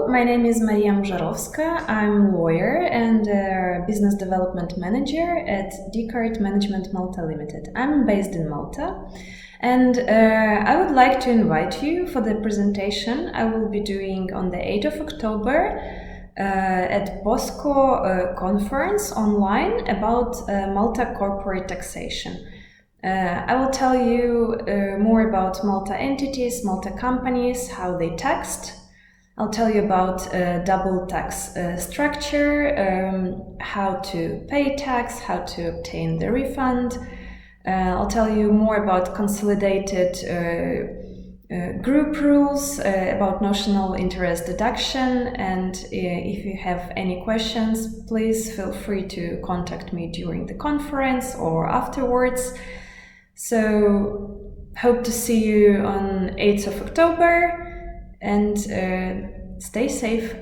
my name is Maria Muzarowska. I'm a lawyer and a business development manager at Dixcart Management Malta Limited. I'm based in Malta, and I would like to invite you for the presentation I will be doing on the 8th of October at Bosco Conference online about Malta corporate taxation. I will tell you more about Malta entities, Malta companies, how they taxed. I'll tell you about double tax structure, how to pay tax, how to obtain the refund. I'll tell you more about consolidated group rules, about notional interest deduction, and if you have any questions, please feel free to contact me during the conference or afterwards. So, hope to see you on 8th of October, and stay safe.